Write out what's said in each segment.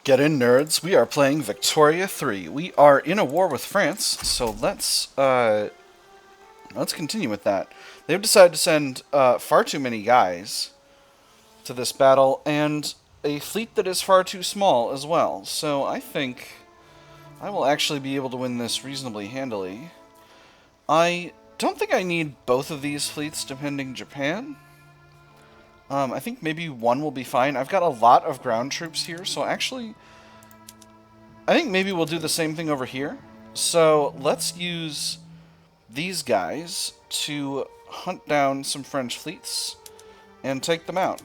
Get in, nerds. We are playing Victoria 3. We are in a war with France, so let's continue with that. They've decided to send far too many guys to this battle, and a fleet that is far too small as well. So I think I will actually be able to win this reasonably handily. I don't think I need both of these fleets defending Japan. I think maybe one will be fine. I've got a lot of ground troops here, so actually, I think maybe we'll do the same thing over here. So let's use these guys to hunt down some French fleets and take them out.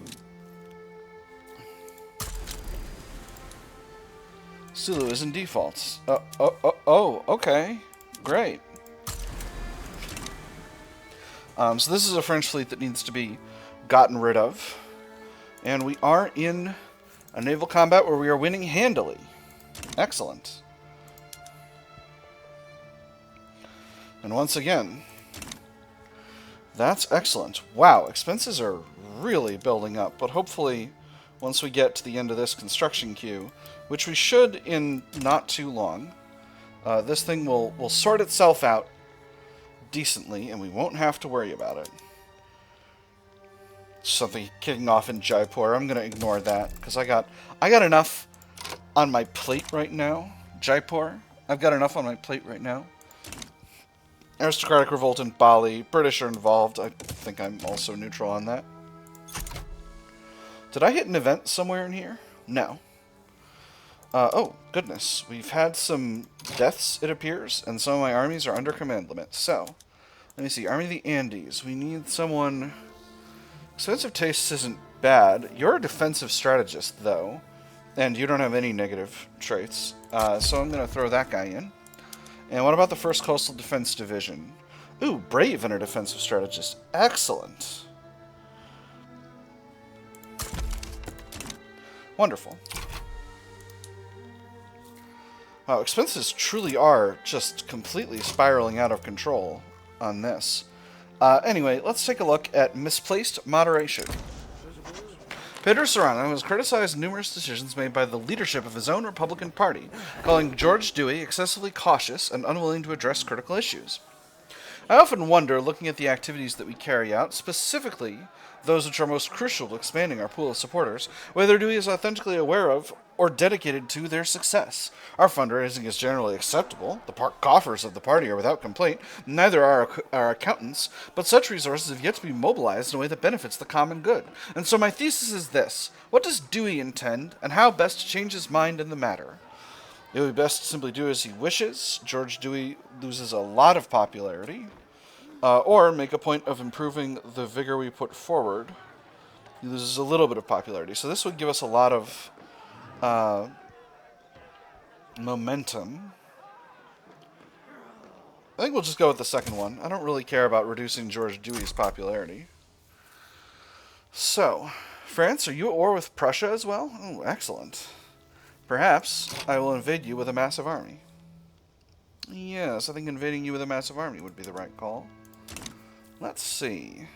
Sulu is in default. Oh, okay. Great. So this is a French fleet that needs to be gotten rid of. And we are in a naval combat where we are winning handily. Excellent. And once again, that's excellent. Wow, expenses are really building up, but hopefully once we get to the end of this construction queue, which we should in not too long, this thing will sort itself out decently, and we won't have to worry about it. Something kicking off in Jaipur. I'm gonna ignore that because I got enough on my plate right now. Jaipur, I've got enough on my plate right now. Aristocratic revolt in Bali. British are involved. I think I'm also neutral on that. Did I hit an event somewhere in here? No. Oh, goodness. We've had some deaths, it appears, and some of my armies are under command limit. So, let me see. Army of the Andes. We need someone... Expensive tastes isn't bad. You're a defensive strategist, though, and you don't have any negative traits. So I'm going to throw that guy in. And what about the 1st Coastal Defense Division? Ooh, brave and a defensive strategist. Excellent. Wonderful. Wow, expenses truly are just completely spiraling out of control on this. Anyway, let's take a look at misplaced moderation. Pedro Serrano has criticized numerous decisions made by the leadership of his own Republican Party, calling George Dewey excessively cautious and unwilling to address critical issues. I often wonder, looking at the activities that we carry out, specifically those which are most crucial to expanding our pool of supporters, whether Dewey is authentically aware of or dedicated to their success. Our fundraising is generally acceptable. The coffers of the party are without complaint. Neither are our accountants, but such resources have yet to be mobilized in a way that benefits the common good. And so my thesis is this. What does Dewey intend, and how best to change his mind in the matter? It would be best to simply do as he wishes. George Dewey loses a lot of popularity. Or make a point of improving the vigor we put forward. He loses a little bit of popularity. So this would give us a lot of momentum. I think we'll just go with the second one. I don't really care about reducing George Dewey's popularity. So, France, are you at war with Prussia as well? Oh, excellent. Perhaps I will invade you with a massive army. Yes, I think invading you with a massive army would be the right call. Let's see.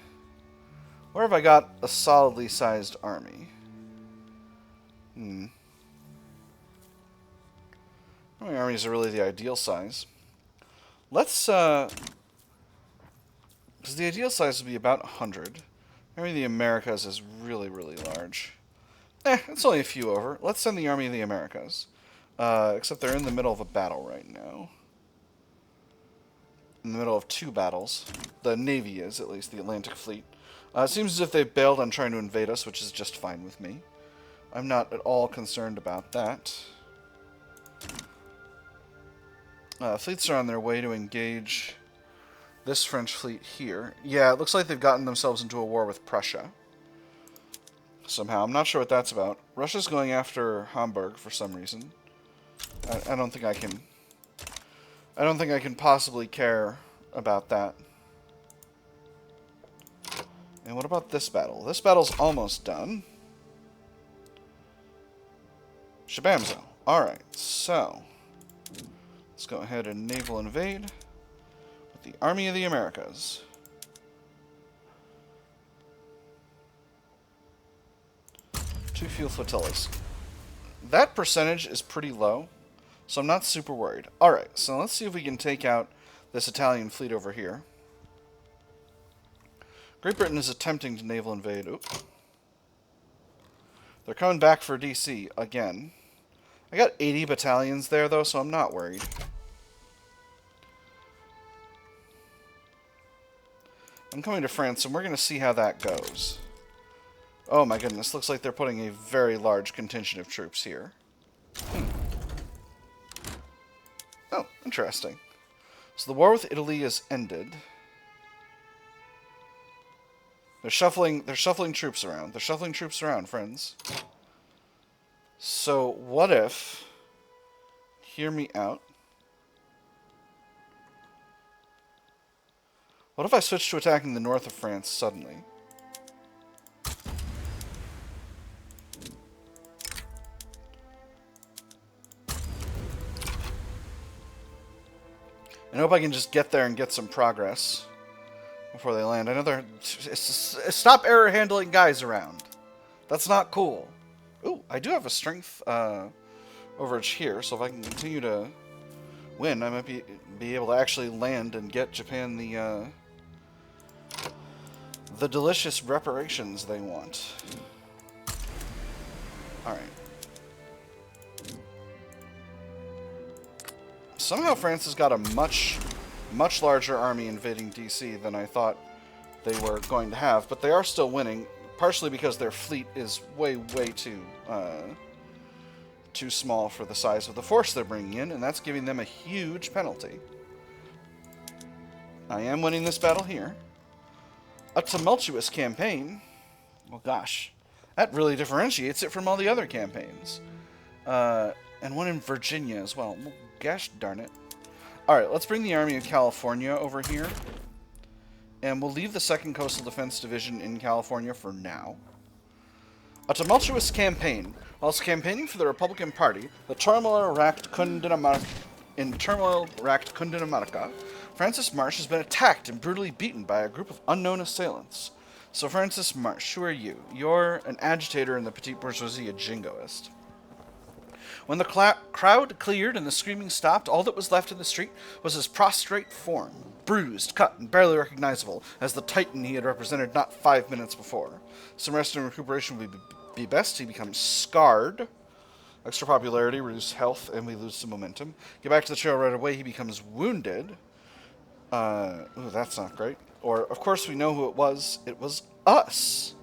Where have I got a solidly sized army? How many armies are really the ideal size? Let's, because the ideal size would be about 100. Army of the Americas is really, really large. It's only a few over. Let's send the Army of the Americas. Except they're in the middle of a battle right now. In the middle of 2 battles. The Navy is, at least, the Atlantic Fleet. It seems as if they've bailed on trying to invade us, which is just fine with me. I'm not at all concerned about that. Fleets are on their way to engage this French fleet here. Yeah, it looks like they've gotten themselves into a war with Prussia. Somehow. I'm not sure what that's about. Russia's going after Hamburg for some reason. I don't think I can... I don't think I can possibly care about that. And what about this battle? This battle's almost done. Shabamzo. Alright, so... let's go ahead and naval invade with the Army of the Americas. 2 fuel flotillas. that percentage is pretty low, so I'm not super worried. Alright, so let's see if we can take out this Italian fleet over here. Great Britain is attempting to naval invade. Oop. They're coming back for DC again. I got 80 battalions there, though, so I'm not worried. I'm coming to France, and we're going to see how that goes. Oh my goodness, looks like they're putting a very large contingent of troops here. Oh, interesting. So the war with Italy is ended. They're shuffling troops around. They're shuffling troops around, friends. So what if, hear me out, what if I switch to attacking the north of France suddenly? I hope I can just get there and get some progress before they land. I know they're... Stop error handling guys around. That's not cool. Ooh, I do have a strength overage here, so if I can continue to win, I might be able to actually land and get Japan the delicious reparations they want. Alright. Somehow France has got a much larger army invading DC than I thought they were going to have, but they are still winning, partially because their fleet is way too small for the size of the force they're bringing in, and that's giving them a huge penalty. I am winning this battle here. A tumultuous campaign. Well, gosh, that really differentiates it from all the other campaigns. And one in Virginia as well. Well, gosh darn it. Alright, let's bring the Army of California over here. And we'll leave the 2nd Coastal Defense Division in California for now. A tumultuous campaign. Whilst campaigning for the Republican Party, the turmoil-racked Cundinamarca, Francis Marsh has been attacked and brutally beaten by a group of unknown assailants. So, Francis Marsh, who are you? You're an agitator in the petite bourgeoisie, a jingoist. When the crowd cleared and the screaming stopped, all that was left in the street was his prostrate form, bruised, cut, and barely recognizable as the titan he had represented not 5 minutes before. Some rest and recuperation would be best. He becomes scarred. Extra popularity, reduced health, and we lose some momentum. Get back to the trail right away. He becomes wounded. Ooh, that's not great. Or, of course, we know who it was. It was us.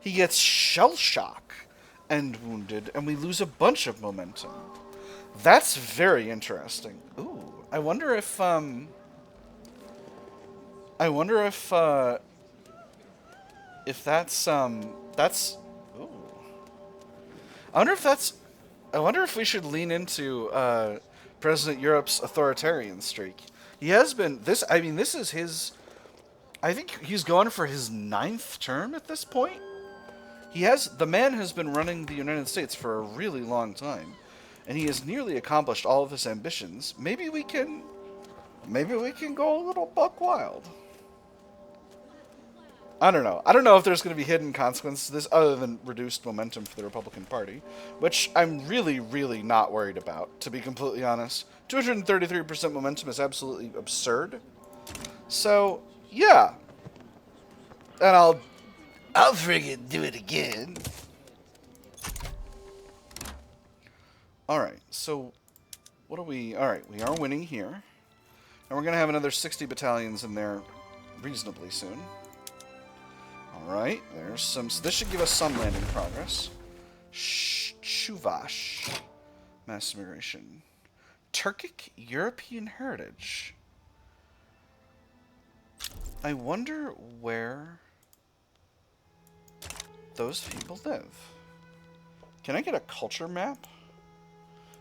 He gets shell shock and wounded, and we lose a bunch of momentum. That's very interesting. Ooh, I wonder if that's... Ooh. I wonder if we should lean into, President Europe's authoritarian streak. He has been, this is his, I think he's going for his 9th term at this point. The man has been running the United States for a really long time, and he has nearly accomplished all of his ambitions. Maybe we can go a little buck wild. I don't know. I don't know if there's going to be hidden consequences to this other than reduced momentum for the Republican Party, which I'm really not worried about, to be completely honest. 233% momentum is absolutely absurd. So, yeah. And I'll friggin' do it again. Alright, so what are we... Alright, we are winning here. And we're going to have another 60 battalions in there reasonably soon. Alright, there's some... So this should give us some landing progress. Chuvash. Mass immigration. Turkic European heritage. I wonder where those people live. Can I get a culture map?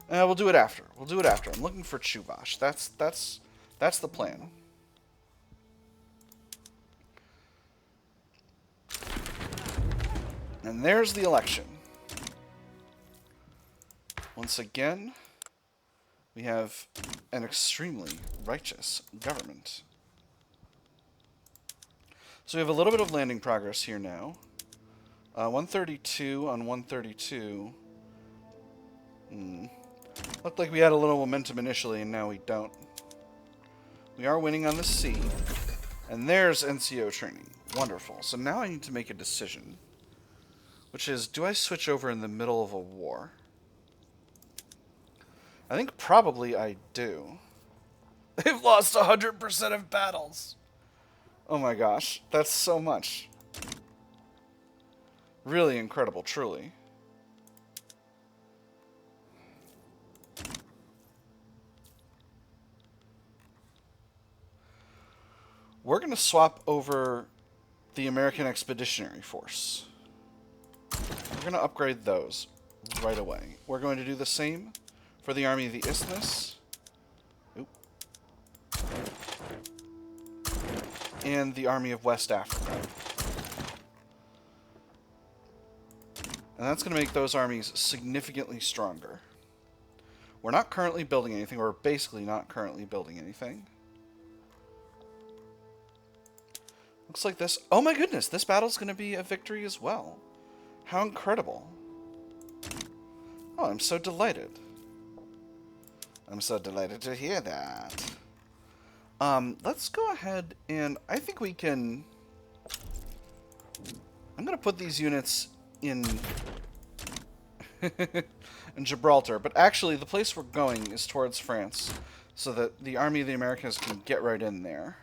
We'll do it after. We'll do it after. I'm looking for Chuvash. That's the plan. And there's the election. Once again, we have an extremely righteous government. So we have a little bit of landing progress here now. 132 on 132 Looked like we had a little momentum initially, and now we don't. We are winning on the sea. And there's NCO training. Wonderful. So now I need to make a decision. Which is, do I switch over in the middle of a war? I think probably I do. They've lost 100% of battles. Oh my gosh. That's so much. Really incredible, truly. We're going to swap over the American Expeditionary Force. We're going to upgrade those right away. We're going to do the same for the Army of the Isthmus. Oop. And the Army of West Africa. And that's going to make those armies significantly stronger. We're not currently building anything. We're basically not currently building anything. Looks like this... Oh my goodness, this battle's going to be a victory as well. How incredible. Oh, I'm so delighted. I'm so delighted to hear that. Let's go ahead and... I think we can... I'm going to put these units in... in Gibraltar. But actually, the place we're going is towards France. So that the Army of the Americas can get right in there.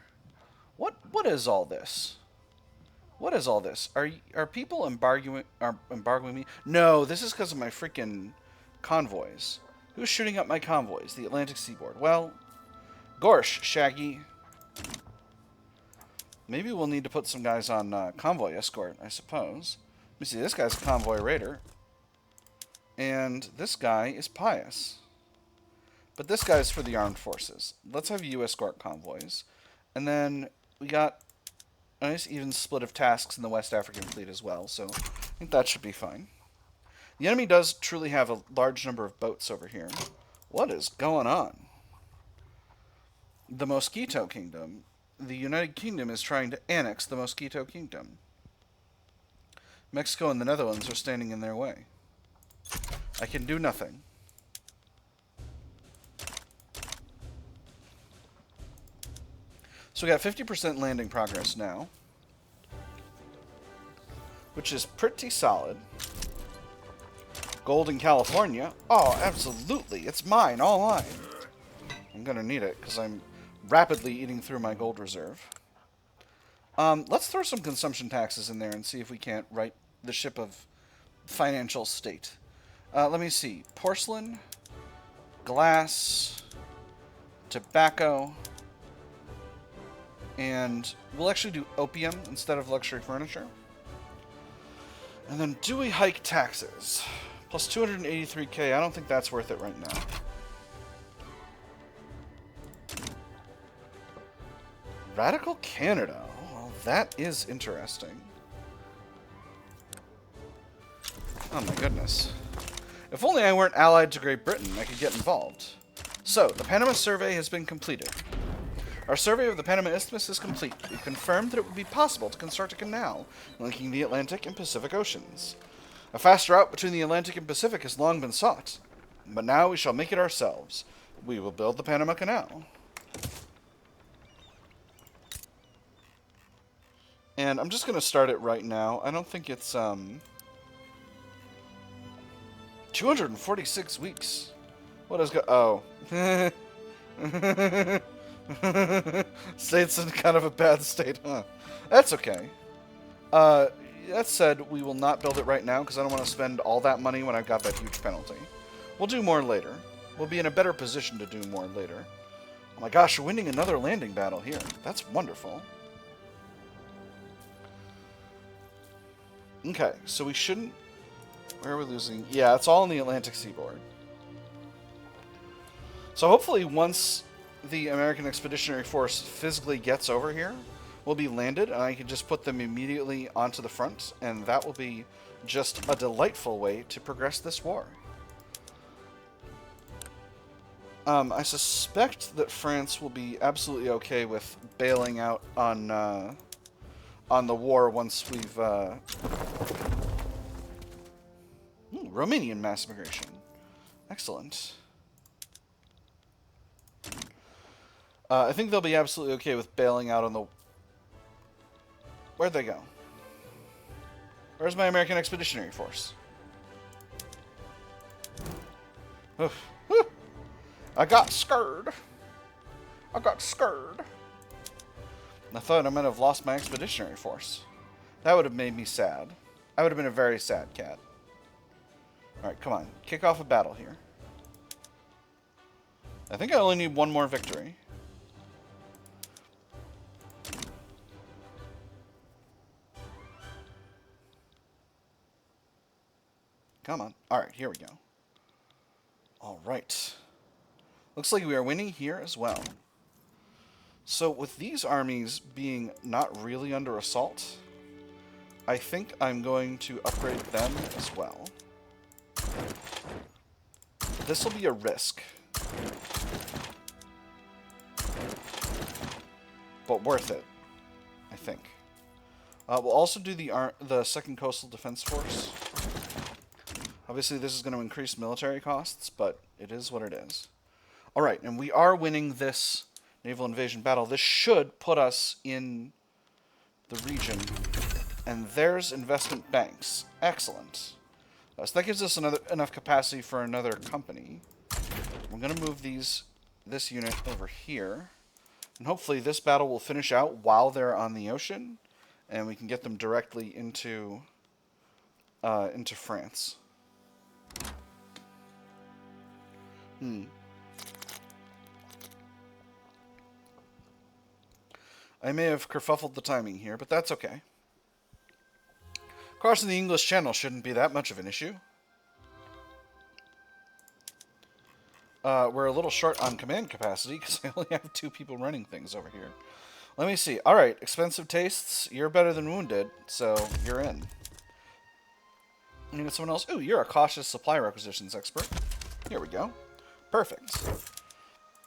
What is all this? What is all this? Are people embargoing me? No, this is because of my freaking convoys. Who's shooting up my convoys? The Atlantic seaboard. Well, gorsh, Shaggy. Maybe we'll need to put some guys on convoy escort, I suppose. Let me see, this guy's a convoy raider. And this guy is pious. But this guy's for the armed forces. Let's have you escort convoys. And then we got a nice even split of tasks in the West African fleet as well, so I think that should be fine. The enemy does truly have a large number of boats over here. What is going on? The Mosquito Kingdom. The United Kingdom is trying to annex the Mosquito Kingdom. Mexico and the Netherlands are standing in their way. I can do nothing. So we got 50% landing progress now, which is pretty solid. Gold in California. Oh, absolutely. It's mine, all mine. I'm going to need it because I'm rapidly eating through my gold reserve. Let's throw some consumption taxes in there and see if we can't right the ship of financial state. Let me see. Porcelain, glass, tobacco, and we'll actually do opium instead of luxury furniture. And then do we hike taxes? Plus 283k, I don't think that's worth it right now. Radical Canada. Well, that is interesting. Oh my goodness. If only I weren't allied to Great Britain, I could get involved. So, the Panama survey has been completed. Our survey of the Panama Isthmus is complete. We've confirmed that it would be possible to construct a canal linking the Atlantic and Pacific Oceans. A fast route between the Atlantic and Pacific has long been sought, but now we shall make it ourselves. We will build the Panama Canal. And I'm just going to start it right now. I don't think it's 246 weeks. What is oh. State's in kind of a bad state, huh? That's okay. That said, we will not build it right now because I don't want to spend all that money when I've got that huge penalty. We'll do more later. We'll be in a better position to do more later. Oh my gosh, we're winning another landing battle here. That's wonderful. Okay, so we shouldn't... Where are we losing? Yeah, it's all in the Atlantic seaboard. So hopefully once the American Expeditionary Force physically gets over here, will be landed, and I can just put them immediately onto the front, and that will be just a delightful way to progress this war. I suspect that France will be absolutely okay with bailing out on the war once we've... Romanian mass immigration. Excellent. I think they'll be absolutely okay with bailing out on the... Where'd they go? Where's my American Expeditionary Force? Oof. I got scared. I got scared. I thought I might have lost my Expeditionary Force. That would have made me sad. I would have been a very sad cat. Alright, come on. Kick off a battle here. I think I only need one more victory. Come on. Alright, here we go. Alright. Looks like we are winning here as well. So with these armies being not really under assault, I think I'm going to upgrade them as well. This will be a risk. But worth it, I think. We'll also do the Second Coastal Defense Force. Obviously, this is going to increase military costs, but it is what it is. Alright, and we are winning this naval invasion battle. This should put us in the region. And there's investment banks. Excellent. So that gives us enough capacity for another company. I'm going to move this unit over here. And hopefully this battle will finish out while they're on the ocean. And we can get them directly into France. I may have kerfuffled the timing here, but that's okay. Crossing the English Channel shouldn't be that much of an issue. We're a little short on command capacity because I only have 2 people running things over here. Let me see. Alright, expensive tastes. You're better than wounded, so you're in. You get someone else? Ooh, you're a cautious supply requisitions expert. Here we go. Perfect.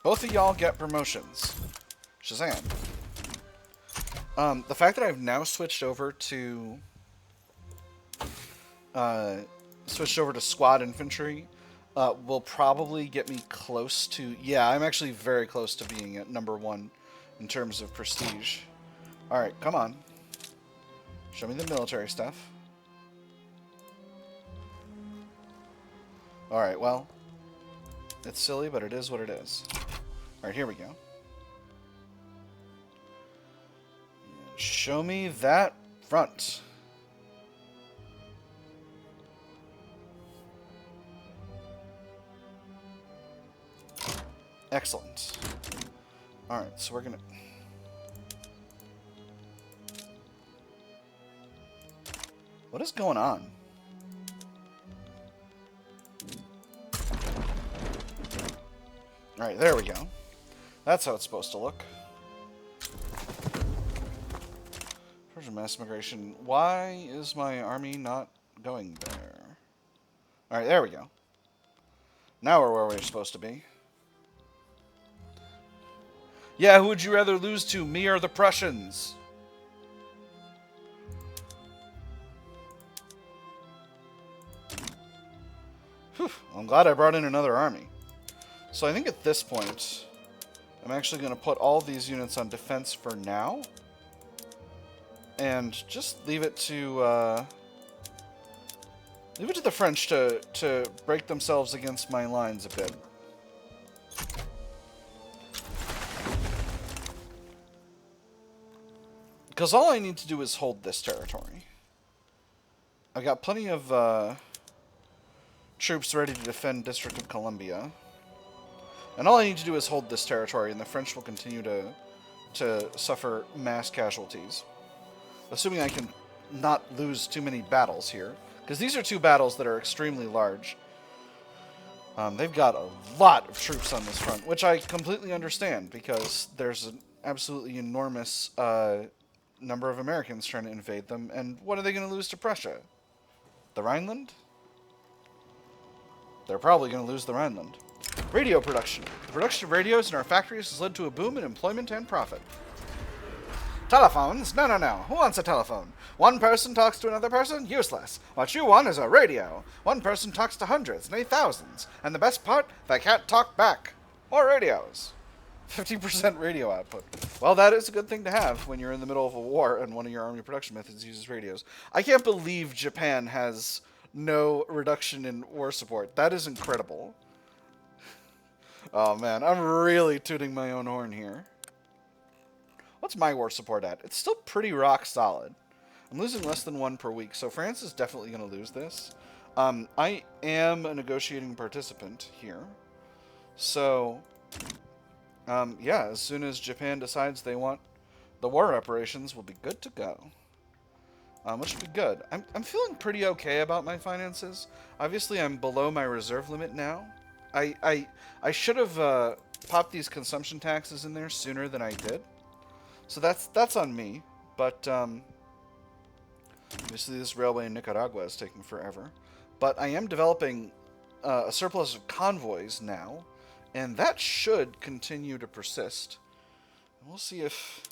Both of y'all get promotions. Shazam. The fact that I've now switched over to squad infantry will probably get me close to... Yeah, I'm actually very close to being at #1 in terms of prestige. Alright, come on. Show me the military stuff. Alright, well, it's silly, but it is what it is. Alright, here we go. Show me that front. Excellent. Alright, so we're gonna... What is going on? Alright, there we go. That's how it's supposed to look. Persian mass migration. Why is my army not going there? Alright, there we go. Now we're where we're supposed to be. Yeah, who would you rather lose to, me or the Prussians? Whew, I'm glad I brought in another army. So I think at this point, I'm actually going to put all these units on defense for now. And just leave it to the French to break themselves against my lines a bit. Because all I need to do is hold this territory. I've got plenty of troops ready to defend District of Columbia. And all I need to do is hold this territory, and the French will continue to suffer mass casualties. Assuming I can not lose too many battles here. Because these are 2 battles that are extremely large. They've got a lot of troops on this front, which I completely understand, because there's an absolutely enormous number of Americans trying to invade them, and what are they going to lose to Prussia? The Rhineland? They're probably going to lose the Rhineland. Radio production. The production of radios in our factories has led to a boom in employment and profit. Telephones? No, no, no. Who wants a telephone? One person talks to another person? Useless. What you want is a radio. One person talks to hundreds, nay thousands. And the best part, they can't talk back. More radios. 50% radio output. Well, that is a good thing to have when you're in the middle of a war and one of your army production methods uses radios. I can't believe Japan has no reduction in war support. That is incredible. Oh man, I'm really tooting my own horn here. What's my war support at? It's still pretty rock solid. I'm losing less than 1 per week, so France is definitely going to lose this. I am a negotiating participant here. So, yeah, as soon as Japan decides they want the war reparations, we'll be good to go. Which would be good. I'm feeling pretty okay about my finances. Obviously, I'm below my reserve limit now. I should have popped these consumption taxes in there sooner than I did. So that's on me. But obviously, this railway in Nicaragua is taking forever. But I am developing a surplus of convoys now, and that should continue to persist. We'll see if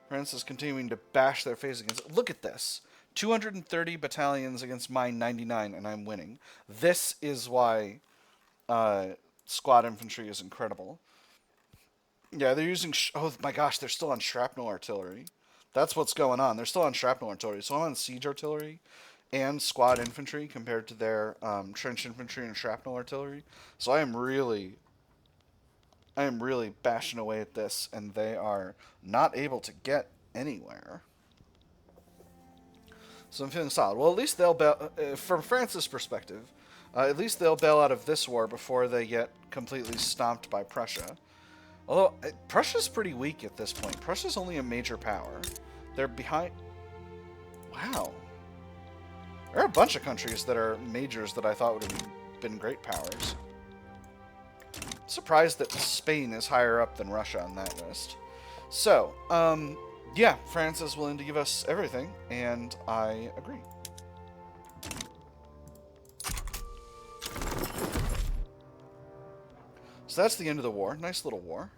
France is continuing to bash their face against it. Look at this. 230 battalions against my 99, and I'm winning. This is why squad infantry is incredible. Yeah, they're using... oh my gosh, they're still on shrapnel artillery. That's what's going on. They're still on shrapnel artillery. So I'm on siege artillery and squad infantry compared to their trench infantry and shrapnel artillery. So I am really bashing away at this, and they are not able to get anywhere. So I'm feeling solid. Well, at least they'll bail, from France's perspective, at least they'll bail out of this war before they get completely stomped by Prussia. Although, Prussia's pretty weak at this point. Prussia's only a major power. They're behind... wow. There are a bunch of countries that are majors that I thought would have been great powers. I'm surprised that Spain is higher up than Russia on that list. So, yeah, France is willing to give us everything, and I agree. So that's the end of the war. Nice little war.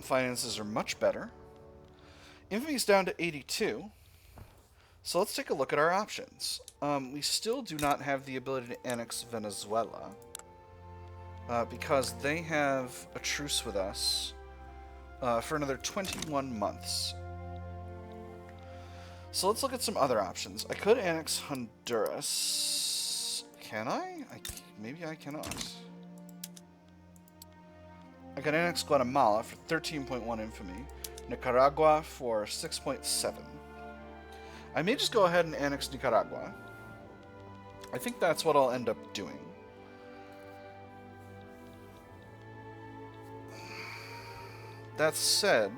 Finances are much better. Infamy's down to 82. So let's take a look at our options. We still do not have the ability to annex Venezuela, because they have a truce with us for another 21 months. So let's look at some other options. I could annex Honduras. Can I? Maybe I cannot. I could annex Guatemala for 13.1 infamy. Nicaragua for 6.7. I may just go ahead and annex Nicaragua. I think that's what I'll end up doing. That said,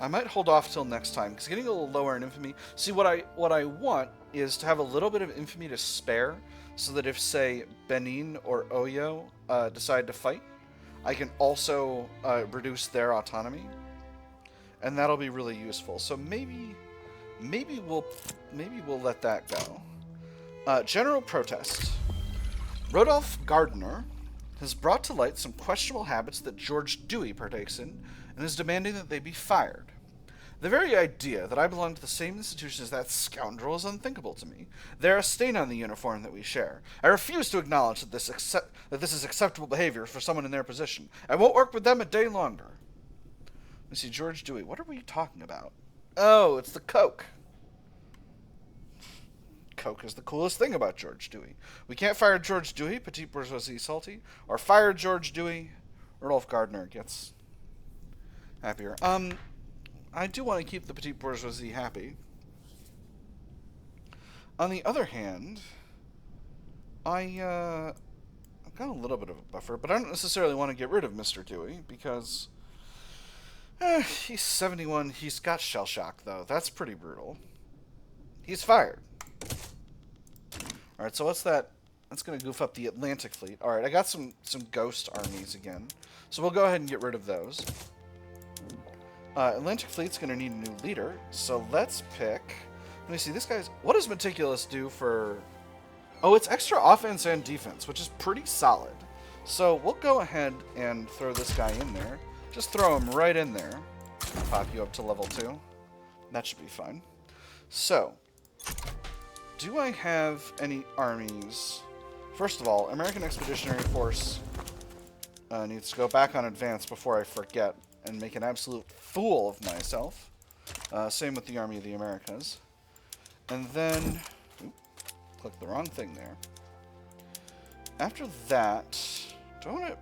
I might hold off till next time, because getting a little lower in infamy... see, what I want is to have a little bit of infamy to spare, so that if, say, Benin or Oyo decide to fight, I can also reduce their autonomy, and that'll be really useful. So maybe we'll let that go. General protest. Rodolphe Gardner has brought to light some questionable habits that George Dewey partakes in, and is demanding that they be fired. The very idea that I belong to the same institution as that scoundrel is unthinkable to me. They're a stain on the uniform that we share. I refuse to acknowledge that this is acceptable behavior for someone in their position. I won't work with them a day longer. Let me see, George Dewey. What are we talking about? Oh, it's the Coke. Coke is the coolest thing about George Dewey. We can't fire George Dewey, Petit Bourgeoisie Salty, or fire George Dewey, Rodolphe Gardner gets happier. I do want to keep the Petit Bourgeoisie happy. On the other hand, I've got a little bit of a buffer, but I don't necessarily want to get rid of Mr. Dewey, because he's 71. He's got shell shock, though. That's pretty brutal. He's fired. Alright, so what's that? That's going to goof up the Atlantic Fleet. Alright, I got some ghost armies again. So we'll go ahead and get rid of those. Atlantic Fleet's going to need a new leader, so let's pick... let me see, this guy's... what does Meticulous do for... oh, it's extra offense and defense, which is pretty solid. So we'll go ahead and throw this guy in there. Just throw him right in there. Pop you up to level 2. That should be fine. So, do I have any armies? First of all, American Expeditionary Force needs to go back on advance before I forget and make an absolute fool of myself. Same with the Army of the Americas. And then... Oop, click the wrong thing there. After that... Do I want to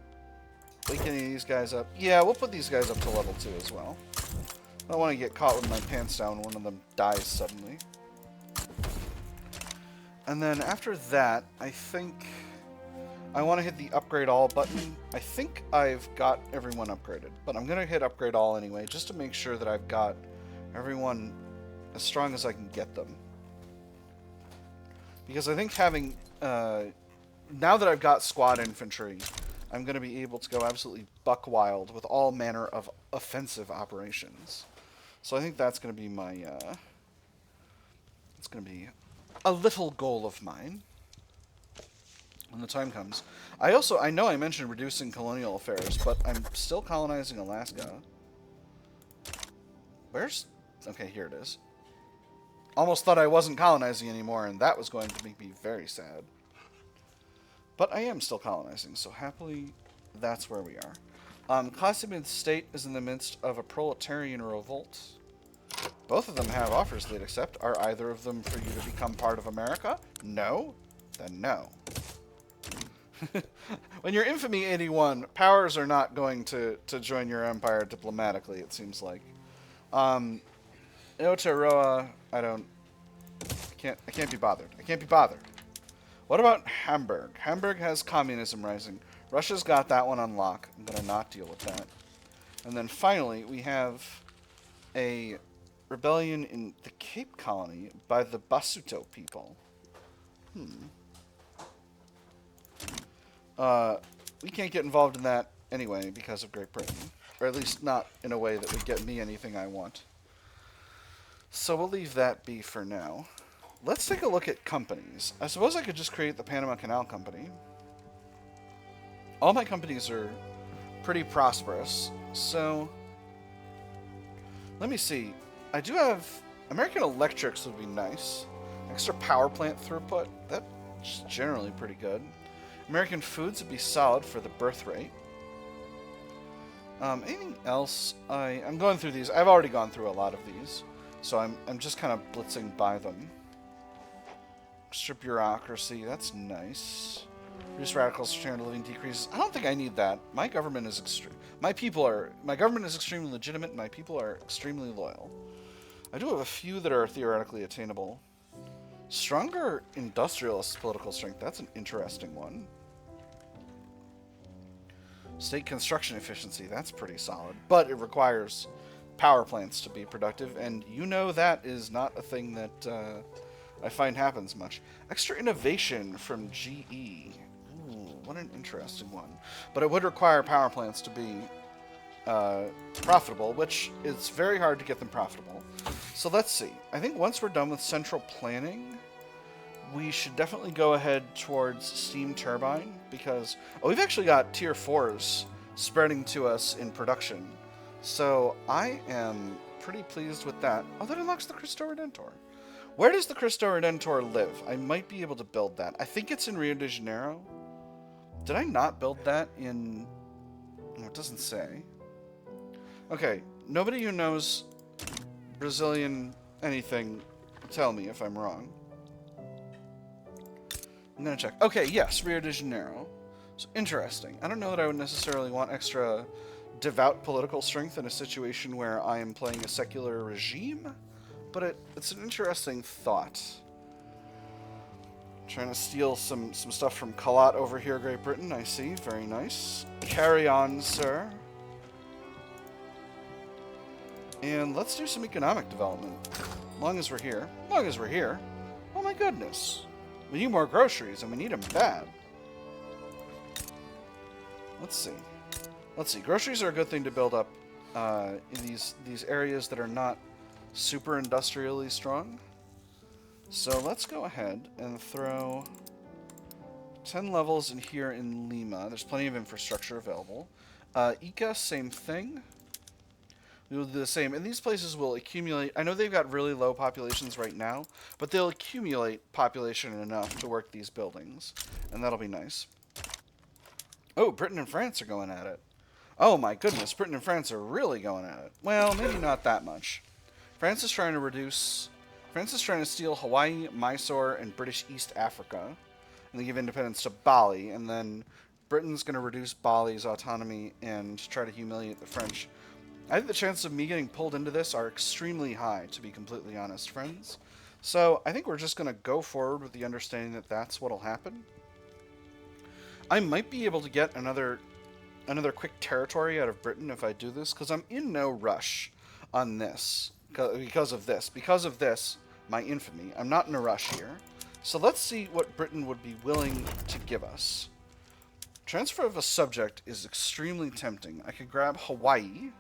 wake any of these guys up? Yeah, we'll put these guys up to level 2 as well. I don't want to get caught with my pants down when one of them dies suddenly. And then after that, I think I want to hit the upgrade all button. I think I've got everyone upgraded, but I'm going to hit upgrade all anyway, just to make sure that I've got everyone as strong as I can get them. Because I think having, now that I've got squad infantry, I'm going to be able to go absolutely buck wild with all manner of offensive operations. So I think that's going to be my, it's going to be a little goal of mine when the time comes. I know I mentioned reducing colonial affairs, but I'm still colonizing Alaska. Okay, here it is. Almost thought I wasn't colonizing anymore, and that was going to make me very sad. But I am still colonizing, so happily, that's where we are. Classic State is in the midst of a proletarian revolt. Both of them have offers they'd accept. Are either of them for you to become part of America? No? Then no. When you're Infamy 81, powers are not going to join your empire diplomatically, it seems like. Aotearoa, I can't be bothered. I can't be bothered. What about Hamburg? Hamburg has communism rising. Russia's got that one on lock. I'm going to not deal with that. And then finally, we have a rebellion in the Cape Colony by the Basuto people. We can't get involved in that anyway because of Great Britain. Or at least not in a way that would get me anything I want. So we'll leave that be for now. Let's take a look at companies. I suppose I could just create the Panama Canal Company. All my companies are pretty prosperous, so let me see. I do have American Electrics would be nice. Extra power plant throughput, that's generally pretty good. American Foods would be solid for the birth rate. Anything else? I'm going through these. I've already gone through a lot of these, so I'm just kind of blitzing by them. Extra bureaucracy, that's nice. Reduce radicals, standard of living decreases. I don't think I need that. My government is my government is extremely legitimate, and my people are extremely loyal. I do have a few that are theoretically attainable. Stronger industrialist political strength, that's an interesting one. State construction efficiency, that's pretty solid. But it requires power plants to be productive, and you know that is not a thing that I find happens much. Extra innovation from GE. Ooh, what an interesting one. But it would require power plants to be profitable, which it's very hard to get them profitable. So let's see. I think once we're done with central planning, we should definitely go ahead towards steam turbine, because we've actually got tier 4s spreading to us in production. So I am pretty pleased with that. Oh, that unlocks the Cristo Redentor. Where does the Cristo Redentor live? I might be able to build that. I think it's in Rio de Janeiro. Did I not build that in... Oh, it doesn't say. Okay, nobody who knows Brazilian anything, tell me if I'm wrong. I'm gonna check. Okay, yes, Rio de Janeiro. So, interesting. I don't know that I would necessarily want extra devout political strength in a situation where I am playing a secular regime, but it's an interesting thought. Trying to steal some stuff from Kalat over here, Great Britain, I see. Very nice. Carry on, sir. And let's do some economic development. Long as we're here. Long as we're here. Oh my goodness. We need more groceries, and we need them bad. Let's see. Let's see. Groceries are a good thing to build up in these areas that are not super industrially strong. So let's go ahead and throw 10 levels in here in Lima. There's plenty of infrastructure available. Ica, same thing. We will do the same. And these places will accumulate. I know they've got really low populations right now, but they'll accumulate population enough to work these buildings. And that'll be nice. Oh, Britain and France are going at it. Oh my goodness, Britain and France are really going at it. Well, maybe not that much. France is trying to reduce. France is trying to steal Hawaii, Mysore, and British East Africa, and they give independence to Bali. And then Britain's going to reduce Bali's autonomy and try to humiliate the French. I think the chances of me getting pulled into this are extremely high, to be completely honest, friends. So I think we're just going to go forward with the understanding that that's what'll happen. I might be able to get another quick territory out of Britain if I do this, because I'm in no rush on this. Because of this. Because of this, my infamy. I'm not in a rush here. So let's see what Britain would be willing to give us. Transfer of a subject is extremely tempting. I could grab Hawaii.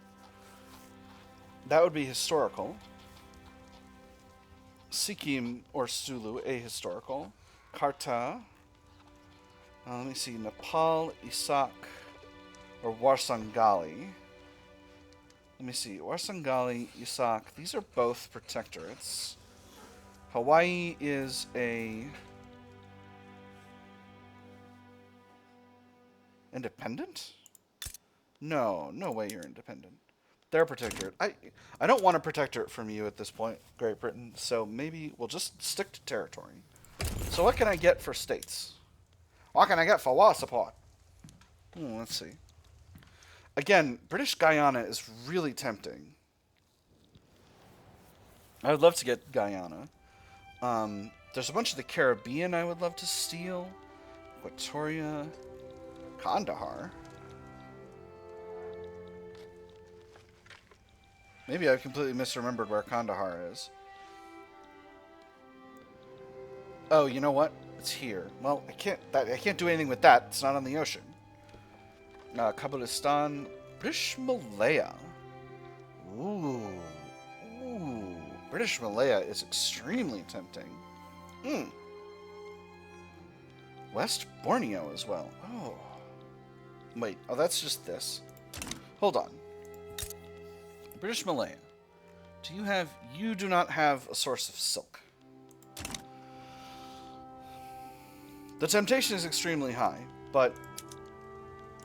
That would be historical. Sikkim or Sulu, ahistorical. Karta. Let me see. Nepal, Isak, or Warsangali. Let me see. Warsangali, Isak. These are both protectorates. Hawaii is a independent? No, no way you're independent. They're a protectorate. I don't want a protectorate from you at this point, Great Britain, so maybe we'll just stick to territory. So what can I get for states? What can I get for war support? Let's see. Again, British Guyana is really tempting. I would love to get Guyana. There's a bunch of the Caribbean I would love to steal. Equatoria. Kandahar. Maybe I've completely misremembered where Kandahar is. Oh, you know what? It's here. Well, I can't do anything with that. It's not on the ocean. Kabulistan. British Malaya. Ooh. Ooh. British Malaya is extremely tempting. West Borneo as well. Oh. Wait. Oh, that's just this. Hold on. British Malaya. You do not have a source of silk. The temptation is extremely high, but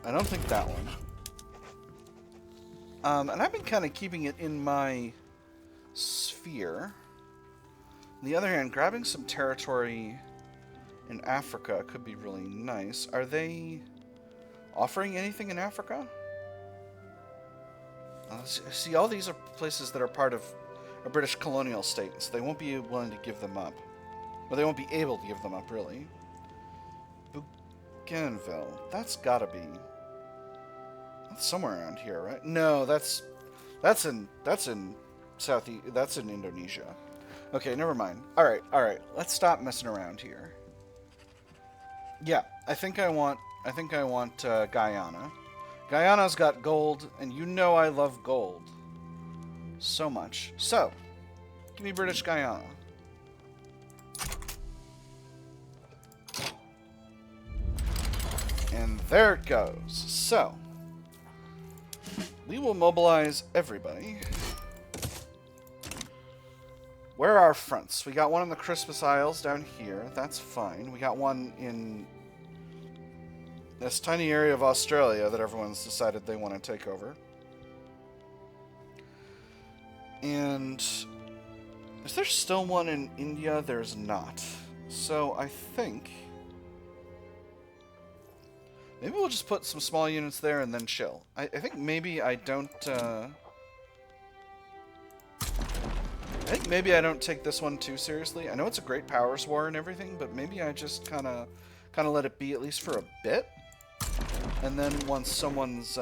I don't think that one. And I've been kind of keeping it in my sphere. On the other hand, grabbing some territory in Africa could be really nice. Are they offering anything in Africa? See, all these are places that are part of a British colonial state, so they won't be willing to give them up. Or they won't be able to give them up, really. Bougainville. That's gotta be... That's somewhere around here, right? No, that's in Southeast... That's in Indonesia. Okay, never mind. Alright. Let's stop messing around here. Yeah, I think I want Guyana. Guyana's got gold, and you know I love gold so much. So, give me British Guyana. And there it goes. So, we will mobilize everybody. Where are our fronts? We got one in the Christmas Isles down here. That's fine. We got one in this tiny area of Australia that everyone's decided they want to take over. And is there still one in India? There's not. So I think maybe we'll just put some small units there and then chill. I think maybe I don't... I think maybe I don't take this one too seriously. I know it's a great powers war and everything, but maybe I just kind of let it be at least for a bit. And then once someone's...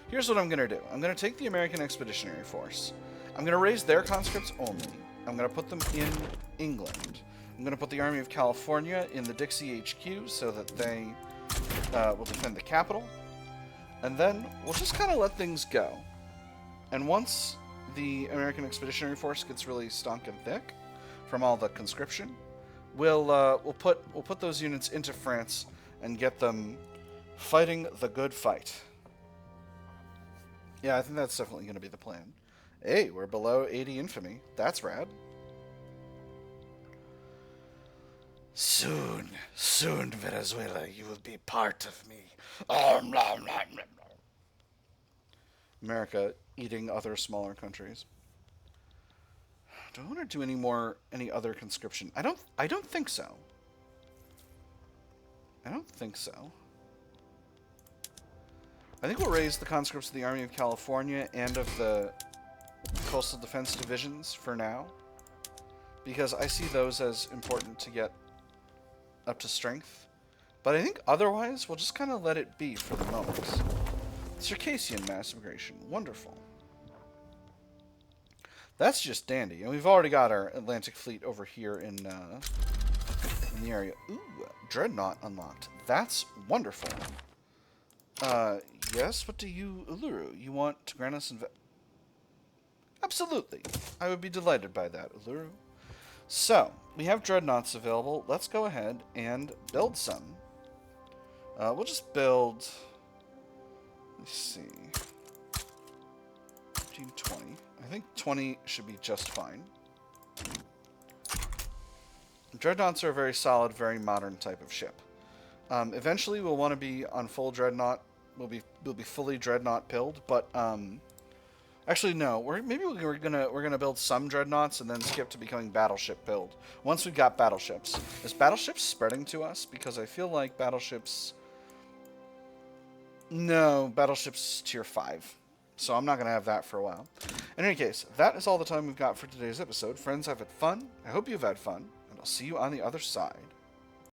Here's what I'm going to do. I'm going to take the American Expeditionary Force. I'm going to raise their conscripts only. I'm going to put them in England. I'm going to put the Army of California in the Dixie HQ so that they will defend the capital. And then we'll just kind of let things go. And once the American Expeditionary Force gets really stonking thick from all the conscription, we'll put those units into France and get them fighting the good fight. Yeah, I think that's definitely going to be the plan. Hey, we're below 80 infamy. That's rad. Soon, soon, Venezuela, you will be part of me. Oh, no, no, no, no. America eating other smaller countries. Do I want to do any other conscription? I don't think so. I don't think so. I think we'll raise the conscripts of the Army of California and of the Coastal Defense Divisions for now, because I see those as important to get up to strength. But I think otherwise, we'll just kind of let it be for the moment. Circassian mass immigration. Wonderful. That's just dandy. And we've already got our Atlantic Fleet over here in the area. Ooh, Dreadnought unlocked. That's wonderful. Yes, what do you... Uluru, you want to grant us... Absolutely. I would be delighted by that, Uluru. So, we have Dreadnoughts available. Let's go ahead and build some. We'll just build... Let's see... 15, 20. I think 20 should be just fine. Dreadnoughts are a very solid, very modern type of ship. Eventually, we'll want to be on full Dreadnought. We'll be fully Dreadnought pilled, but actually no. We're gonna build some Dreadnoughts and then skip to becoming battleship pilled. Once we've got battleships, is battleships spreading to us? Because I feel like battleships. No, battleships tier 5. So I'm not going to have that for a while. In any case, that is all the time we've got for today's episode. Friends, I've had fun. I hope you've had fun. And I'll see you on the other side.